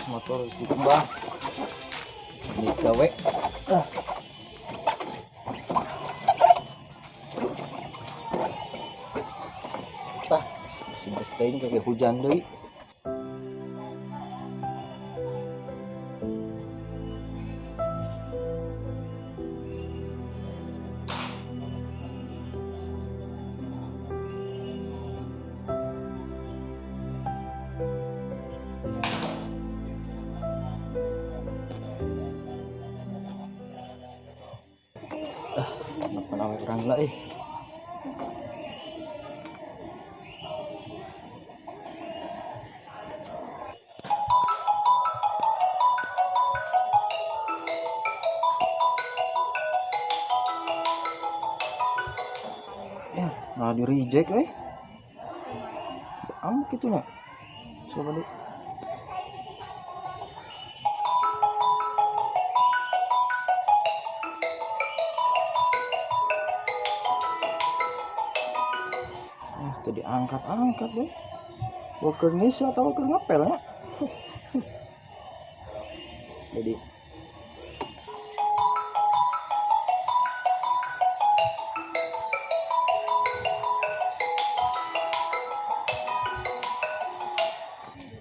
Motor sedikit bang ini gawe ini kayak hujan deh. Kenapa orang lah nah di reject amuk gitu nya coba deh. Tadi angkat deh. Worker ngisi atau worker ngapel ya? Jadi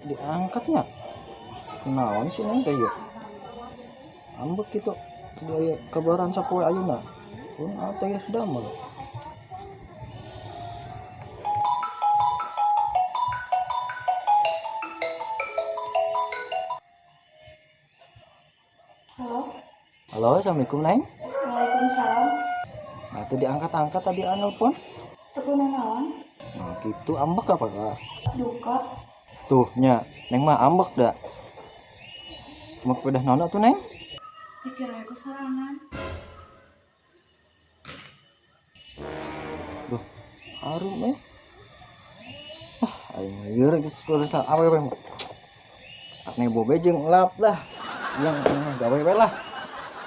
diangkatnya kenaon sih nanti ya ambek gitu dia kabaran sapoe ayeuna pun atuh ya sudah mah. Halo, assalamualaikum Neng. Waalaikumsalam. Nah itu diangkat tadi nelpon. Tekunan naon? Nah gitu ambek apa kak? Duka. Tuh nya Neng mah ambek dah. Cuma pedah nona tuh Neng. Pikir aku sarangan. Duh harum aing lieur geus terus awewe mah. Nek bobe jeung lap dah. Yang gawe we lah.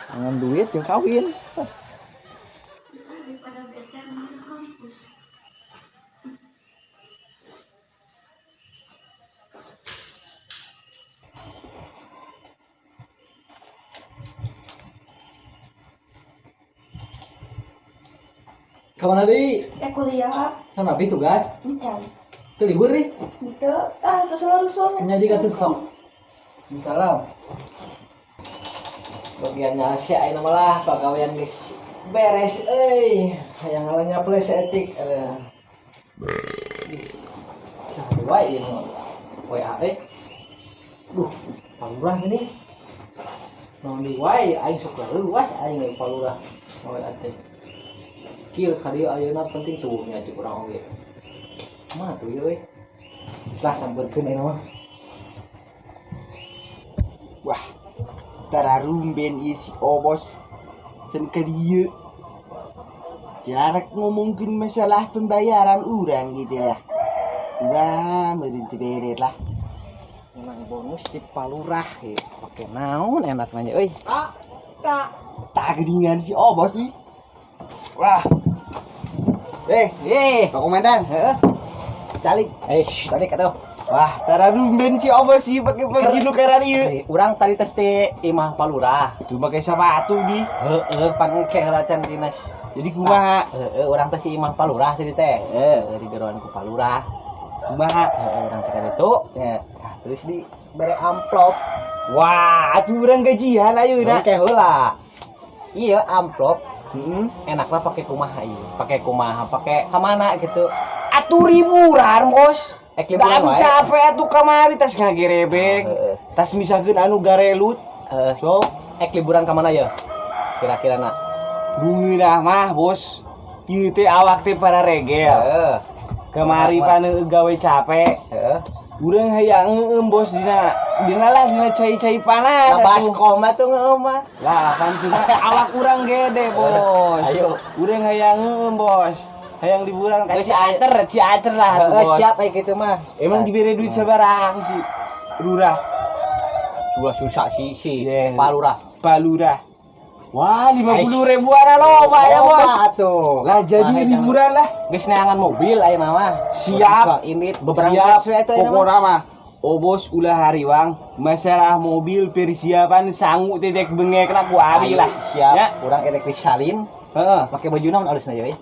Dengan duit jeung kawin. Bisa daripada bete di kampus. Kapan tadi? Kuliah. Sana abi tugas? Bukan. Itu libur nih? Itu terus langsung. Nyaji ka tuh sok. Salam. Bagiannya si ayeuna malah pagawean geus beres hayang ngalanya flash etik wae ieu WA duh palurah gini naon di wae aing sok leuwas aing ge palurah WA teh kieu ka dieu ayeuna penting tuh nya cik urang oge mah tuh ieu we lah sampeurkeun ayeuna mah wah tararumben isi obos can ke dieu jarak ngomongin masalah pembayaran orang gitu lah wah meureun teu beres lah menang bonus di palurah ya pakai naon enak nanya euy tak geningan si obos sih wah Pak Komandan heeh calik tadi kata wah tararumben si obos sih pakai pergi nu karan ieu urang tadi tes teh imah palurah tuh pakai sepatu di heeh pan engke heula can dinas jadi kumaha urang teh si imah palurah tadi teh di beroan ku palurah kumaha urang teh ka ditu nya terus di bere amplop wah atuh urang gajian ayeuna engke heula iya amplop enaklah pakai kumaha ieu pakai kumaha pakai ka mana gitu atuh liburan bos liburan wae capek atuh kamari tas ngagerebek tas misalkeun anu garelut so liburan ka mana ya kira-kira na bungeunah mah bos ieu teh awak teh para regel kemari paneuk gawe capek urang hayang ngeueum bos dina cai-cai panas baskom atuh ngeueum mah lah kan awak urang gede bos ayo urang hayang ngeueum bos hayang liburan ka Ciater lah tuh bos siap kitu mah emang dibere duit sabarang sih lurah susah si palurah Wah, 50.000-an lo, Pak ya, Bos. Tuh. Lah jadi liburan lah. Geus neangan mobil aya mah. Siap. Ini beberapa Siap. itu Pokoknya mah. Oh bos ulah hariwang. Masalah mobil persiapan sanggup tetek bengek nak ku abi lah. Siap. Ya. Urang erek disalin. Heeh. Pakai baju naon alisna ya?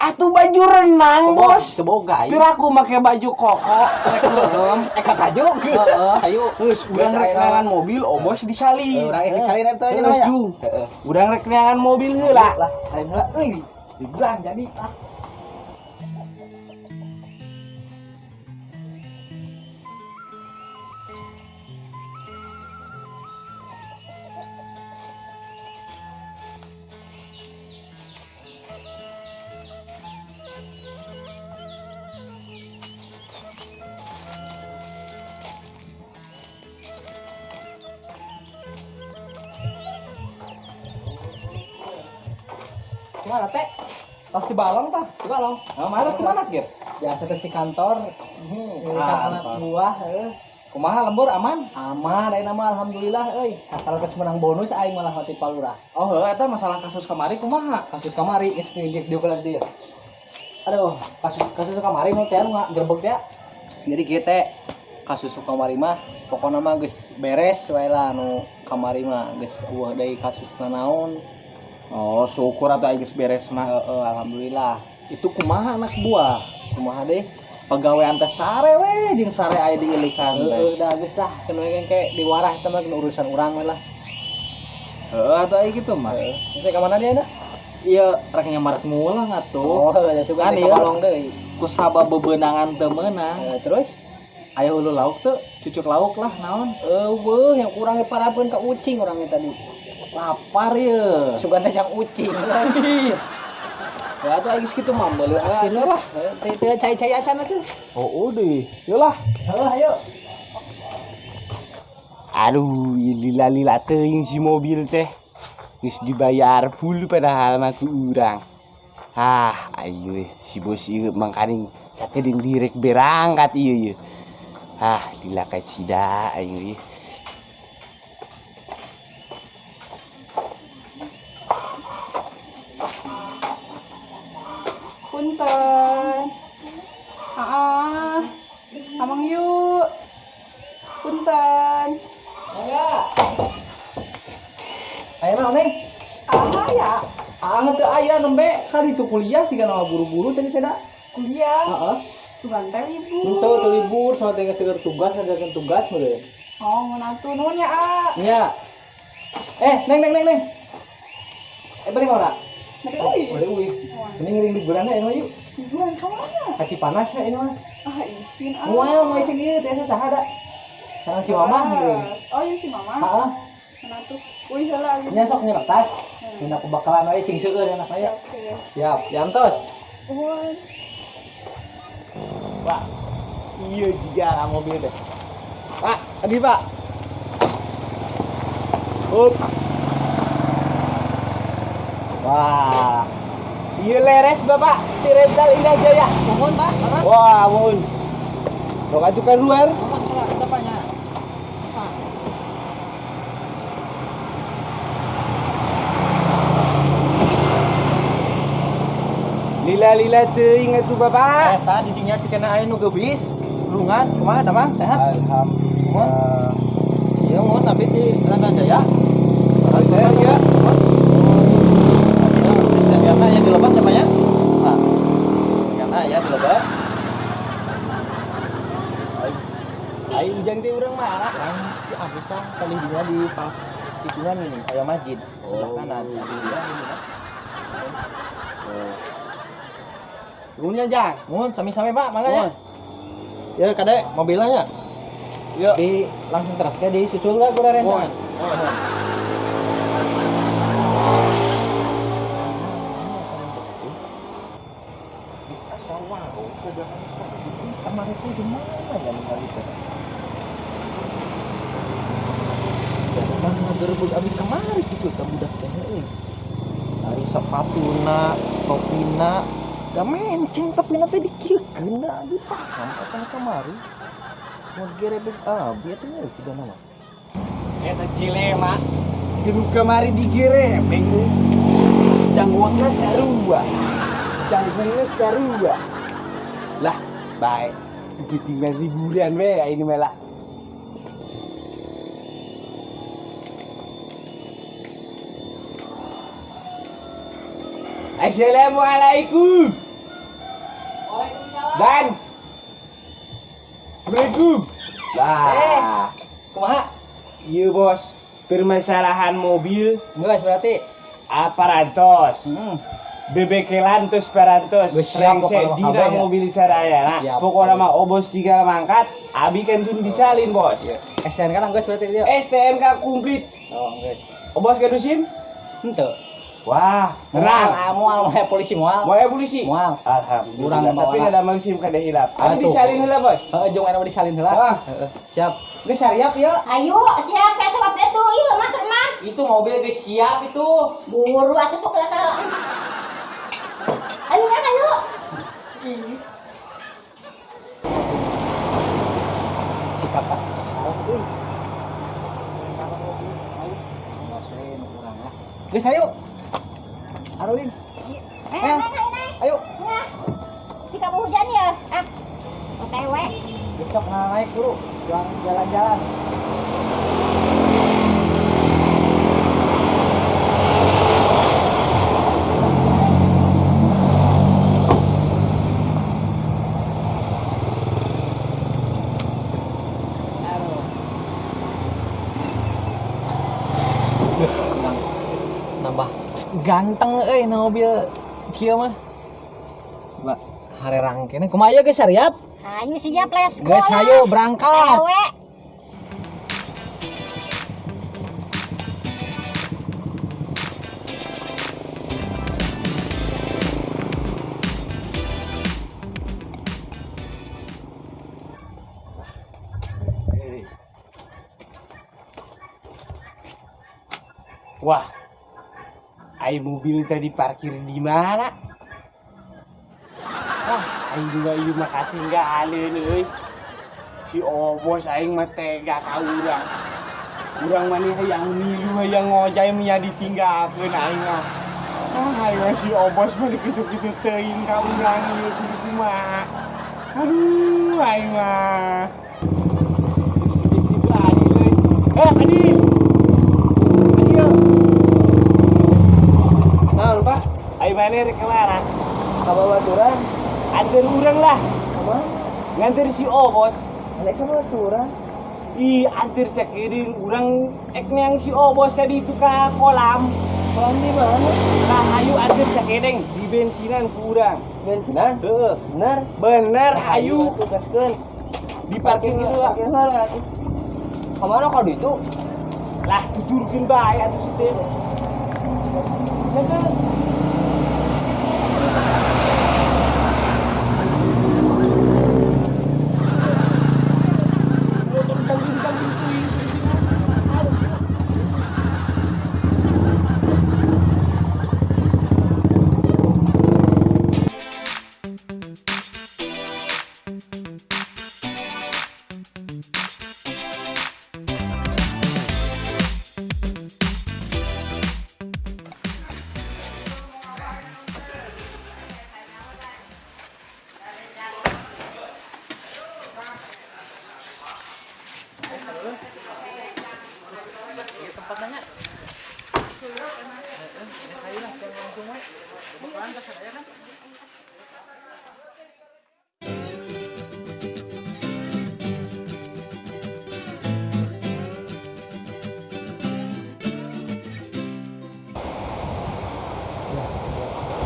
Atuh baju renang, Bos. Teboga. Pir aku make baju koko, rek heem. Eka kaju. Heeh. Ayo. Geus urang rek neangan mobil, oh bos disalin. Urang erek disalin eta Geus nya. jung. Urang rek neangan mobil heula. Lah, salin heula euy. Liburan jadi. Mana teh? Tas di balong tah? Di balong. Nah, mana sih mana gitu? Biasa ke si kantor. Ini kan anak buah. Kumaha lembur aman? Aman, ayeuna mah alhamdulillah euy. Asal geus menang bonus aing malah mati palurah. Oh, heuh eta masalah kasus kamari kumaha? Kasus kamari geus diukur dia. Aduh, kasus kamari nu teh nu gerbek teh. Jadi kieu teh kasus kamari mah pokona mah geus beres wae lah nu kamari mah geus eueuh deui kasusna naon. Oh, syukur atuh geus beres mah. Alhamdulillah. Itu kumaha anak buah? Kumaha deh? Pegawaian teh sare we, jeung sare aya diilikan. Da geus tah kenu engke diwarah teh mah urusan urang we lah. Atuh aya kitu mah. Teh ka mana dia? Ieu rek nyamarak mulah ngatuh. Oh, da sugan teh balong deui. Ku sabab bebeunangan teu meunang. Terus aya hulu lauk teu? Cucuk lauk lah naon? Eueuh yang kurang diparapeun ka ucing urang tadi. Lapar ya. Sugan teh jang ucing lagi. Ya atuh geus kitu mah meuleuh asin lah. Teu cai-cai acan atuh. Oh udah. Yolah. Ayo. Aduh, lila-lila teuing si mobil teh. Geus dibayar full padahal mah ku urang. Ayo si bos ieu mangkaning sakedeung direk berangkat ieu. Lila ka cida ayo. Punten. Amang yuk. Punten. Enggak. Aya naon, Neng? Ya. Teu aya nembe kali itu kuliah siga nama buru-buru tadi teh da. Kuliah. Heeh. Sugan teh libur. Henteu teu libur sama teh keur tugas ngajakeun tugas meureun. Oh, mun atuh nuhun ya, A. Nya. Neng. Balik mana? Balik uih. Ini ngiring liburan ya mah yuk. Liburan ka mana? Kaki panas ya ini mah. Isin A. Moal ieu dieu teh saha da. Sareng si mama ngiring. Oh, iya si mama. Heeh. Mun atuh. Wih, heula. Nya sok nyerek tas. Dina aku bakalan we sing seueur anak aya. Oke. Siap, jantos. Nuhun. Pak, iya juga mobil deh. Pak, tadi Pak. Up. Wah, iya leres Bapak, si rental Indah Jaya. Mohon, Pak. Wah, mohon. Dok ajukan luar. Mohon, Pak. Tepanya. Lila-lila teuing atuh Bapak. Eta di dinya cenah aya nu geubis. Lulungan, kumaha da Bang? Sehat? Alhamdulillah. Iya, mohon tapi di Rangga Jaya. Saya ya. Ternyata ya dilebat ya, Pak ya? Nah. Ternyata ya dilebat. Ayo ujang teh urang mah. Si abis tah kali dinya di pas ituan ini aya masjid sebelah kanan. Nuhunnya Jang. Nuhun sami-sami Pak, mangga ya. Ya kadek mobilnya nya. Yuk. Di langsung terus ke di susul lah gua rental. Asal wow, kedatangan seperti itu. Kamar itu di mana ya kali itu? Jangan ngagerebeg abis kemari gitu ka budak teh euy. Ari sepatuna, topina, da mencing topina teh dikieukeun da dipaham eta kamari. Mau gerebeg abi eta nya sudah nama. Eta Cilema. Kenu kamari digeremeng. Janggutna sarua. Janggutna sarua. Lah, baik. Tinggal liburan we ini malah. Assalamualaikum. Waalaikumsalam. Dan Assalamualaikum. Lah. Kumaha? Iya bos, permasalahan mobil Geus berarti. aparantos. Bebekelan terus parantos. Geus siap pokoknya Dina kabeh, ya. mobil sadaya. Nah, Siap. pokoknya mah obos tinggal mangkat, abi kan tuh disalin bos. STNK kan geus berarti dia. STNK komplit. Oh, geus. Obos kan dusin? Henteu. Wah, tenang. Moal polisi moal. Mau ya polisi? Moal. Alhamdulillah. Urang Tapi bawa. ada mangsim kada hilap. Abi Atuh. disalin heula bos. Heeh, jeung anu disalin heula. Ah. Heeh. Siap. Geus siap ya. Ayo, siap kayak sebab dia tuh, iya mah teman. Itu mobil geus siap itu. Buru atuh sok datang. Ayo kan, ayo. Kakak. Euy. Geus ayo. Arulin. Naik. Ayo. Nah, jika mau hujan ya, OTW. Besok naik dulu. Jalan-jalan. Nambah ganteng mobil kieu mah. Coba harerang kene kumaha ieu geus sariap? Ayo siap, let's go. Geus hayu berangkat. OTW. Wah, ai mobil tadi parkir di mana? Wah, aing juga ieu mah katinggalan euy. Si Obos aing mah tega ka urang. Urang mah nih hayang milu hayang ngojay nya ditinggalkeun aing mah. Ayo si Obos mah dikitu-kitu teuing ka urang ieu kudu kumaha. Aduh, aing mah. Bisi-bisi lagi euy. Adi. Ayo. Nah, lupa. Ayo mana rek kemana? Kabar baturan. Antar urang lah. Apa? Nganter si Obos. Ada kabar baturan. Ih, antar sakiring urang ek neang si Obos ka ditu ka kolam. Kolam di mana? Nah, ayo antar sakedeng di bensinan ku urang. Bensinan? Heeh. Benar. Bener, ayo. Tugaskeun. Di parkir itu lah. Parkir heula. Kamana ka ditu? Lah tuturkeun bae atuh si teh. Jaga.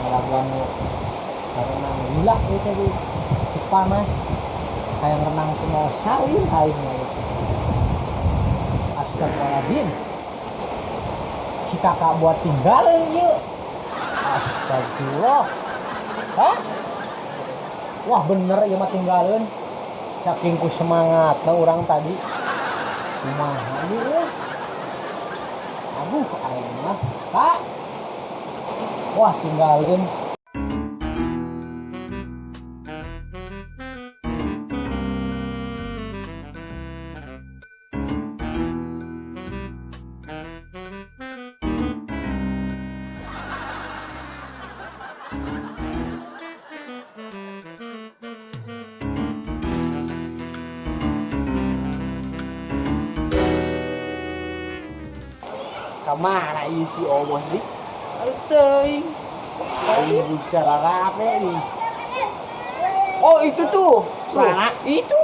Olahraga karena gila itu tadi panas kayak renang semua salin airnya itu. Astagfirullahaladzim, si kakak buat tinggalin yuk. Astagfirullah. Hah? Wah bener ya mah tinggalin. Saking ku semangat nah orang tadi. Kumaha ieu? Aduh aing mah. Kak. Wah tinggalin. Kemana isi obos di? Teuing. Ayo bicara apa nih? Oh, itu tuh. Mana? Itu.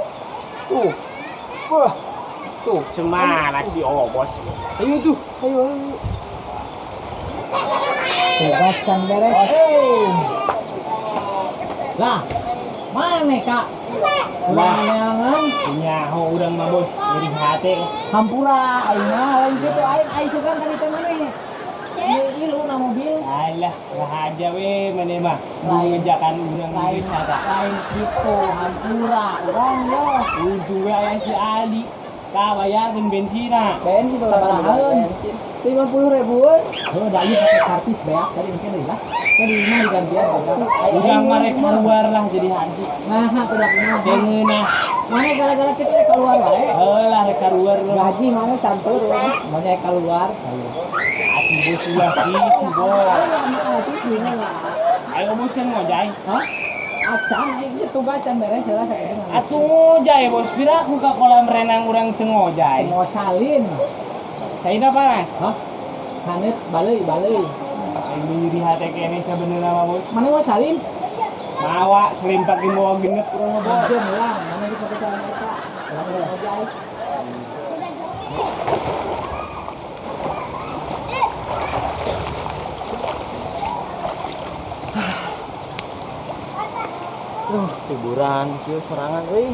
Tuh. Wah, Tuh. cemana si obos? Ayo tuh. Ayo. Tugasan beres. Lah, mana Kak? Ulangan. Nyaho urang mah bos, jadi hati. Hampura, ayeuna lain kitu aing sugan ka ditu maneh. Ieu lu na mobil. Alah, rahaja we mana mah. Mengejakan urang Lain wisata. lain kitu, hampura urang yo. Untung we aya si Ali. Ka bayareun bensina. Bensin sabaraha? 50.000 euy. Oh, da ieu pakai kartis beak tadi mungkin deui lah. Tadi mah digantian Urang mah keluar lah jadi hati. Nah, tidak mah. Dengeunah. Mana gara-gara kita rek keluar wae. Heulah rek keluar lu. Gaji mana campur we. Mana keluar. Atuh bos ulah kitu bos. Ati sini lah. Ayo bos cenah ngojay. Hah? Acan itu tugasan beres jelas saya dengan. Atuh ngojay bos, pira aku ka kolam renang urang teu ngojay. Mau salin. Saina panas. Hah? Hanet balik. Aing nyiri hate kene sabenerna mah bos. Mana mau salin? Mawa selimpat ge moal genep urang mah bos. Jam lah, mana di kota kita. Mau jai. Hiburan kieu serangan euy.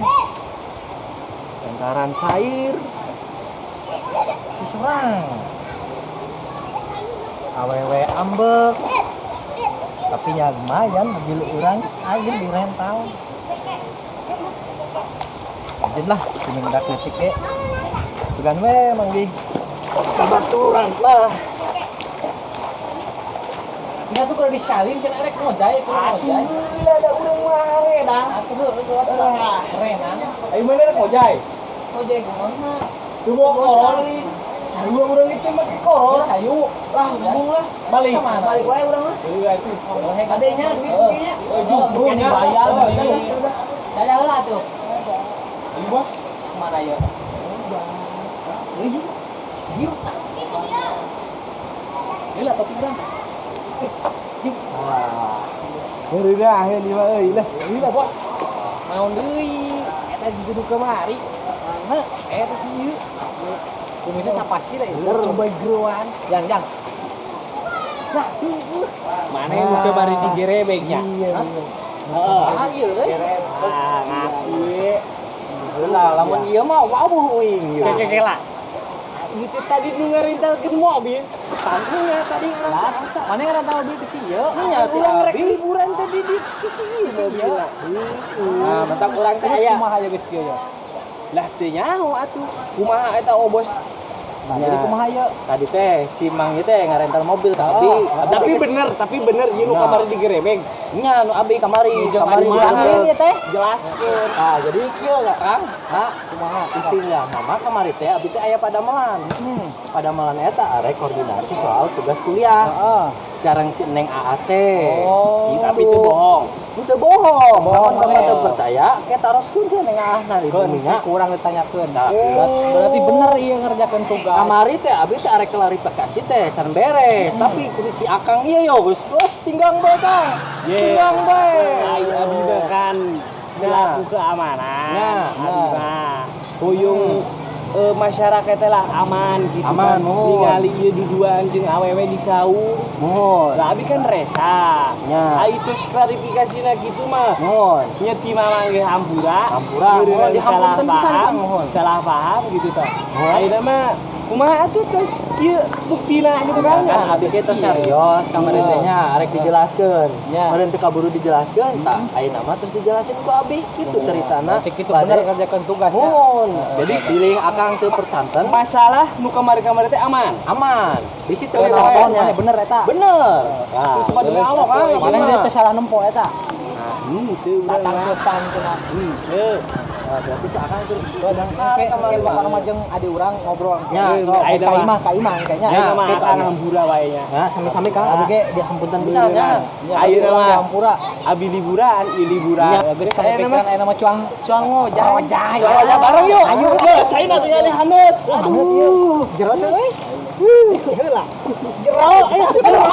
Lantaran cair. Diserang. Awewe ambek. Tapi ya lumayan mobil urang air di rental. Jadi lah, diminta kritik ge. Sugan we manggi. Baturan lah. Enggak tuh kalau disalin cenah rek ngojay, ngojay. Ada urang mare dah. Aku tuh keren ah. Ayo mana rek ngojay? Ngojay kumaha? Tuh motor. Sarua urang itu make koror. Sayu. Lah, ngomong lah. Balik. Kemana? Balik wae urang mah. Iya itu. Adanya duit mungkinnya. Bukan dibayar. Saya heula tuh. Ini bos. Kemana ya? Yuk. Gila topi urang. Yuk. Ngeri dah he di mah euy lah. Ini lah bos. Naon deui? Eta di duduk kemari. Mana? Eta sih ieu. Kumisnya sapasi lah ya. Coba geruan. Jang. Lah, Mana yang muka mari digerebeknya? Iya. Heeh. Ayo euy. Ah, ngaku we. Lah lamun ieu mah wawuh uing. Keke lah. Itu tadi nu ngarentalkeun mobil. Tanggunya tadi Lah, mana yang tahu mobil ke sieu? nya urang rek liburan tadi di kesini mobil. Nah, mentak urang teh aya. Kumaha ya geus kieu ya? Lah teu nyaho atuh. Kumaha eta obos? Nah, jadi kumaha ya? Tadi teh si Mang ieu teh ngarental mobil tapi bener ieu nu kamari digerebek. Nya nu abi kamari Kamari ya teh? jelaskeun. Ah, jadi kieu lah Kang. Nah, Kumaha? istilah mama kamari teh abi teh aya padamelan. Padamelan eta arek koordinasi soal tugas kuliah. Heeh. Jarang si Neng AAT. Oh, tapi itu bohong. Itu bohong. Bohong, Lamun mana? teu percaya, kita taroskeun cenah Neng AAT di dunia. Kurang ditanyakeun. Oh. Berarti bener ieu ngerjakeun tugas. Kamari teh abi teh arek klarifikasi teh can beres, tapi kudu si Akang ieu yo geus tinggang bae Kang. Tinggang bae. Ayo abdi mah kan selaku keamanan. Abdi mah hoyong masyarakat teh lah aman gitu. Aman, kan. mohon. Ningali ieu duduan jeung awewe disaur. Mohon. Lah abi kan resah. Nya. Ai terus klarifikasina gitu mah. Mohon. Nya ti mama ge hampura. Hampura, Geureuh mohon, salah dihampunten pisan, paham, Kang, mohon. salah paham gitu tah. Mohon. Ayeuna mah kumaha atuh terus ieu buktina gitu kan. Kan abi kita serius kamari teh nya arek dijelaskeun. Nya. Meureun teu kaburu dijelaskeun, tah ayeuna mah terus dijelasin ku abi kitu ceritana. Berarti kitu bener ngerjakeun tugasnya. Mohon. Jadi pilih Akang teu percanten Masalah nu kamari-kamari teh aman. aman. Di situ Mana teleponnya. bener eta? Bener. Nah, coba demi Allah Kang. Mana dia teh salah nempo eta? Itu Datang ke depan cenah. Nah, berarti si Akang terus Badang sampai kemarin mah jeung adi urang ngobrol. Ya, Ka imah kayaknya. Ya, Ayeuna mah kita akan anu. hampura wae nya. Ya, sami-sami Kang. Abi ge dihampunten pisan nya. Ayeuna mah hampura. abi liburan, liburan. Ya geus sampikeun aya nama cuang ngojay. Coba aja bareng yuk. Ayo. Caina teh nya haneut. Aduh. Jero teh euy. Heula. Jero aya jero.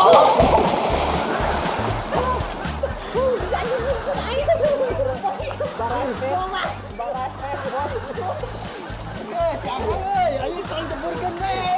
Siapa euy? Ayo tong jeburkeun we.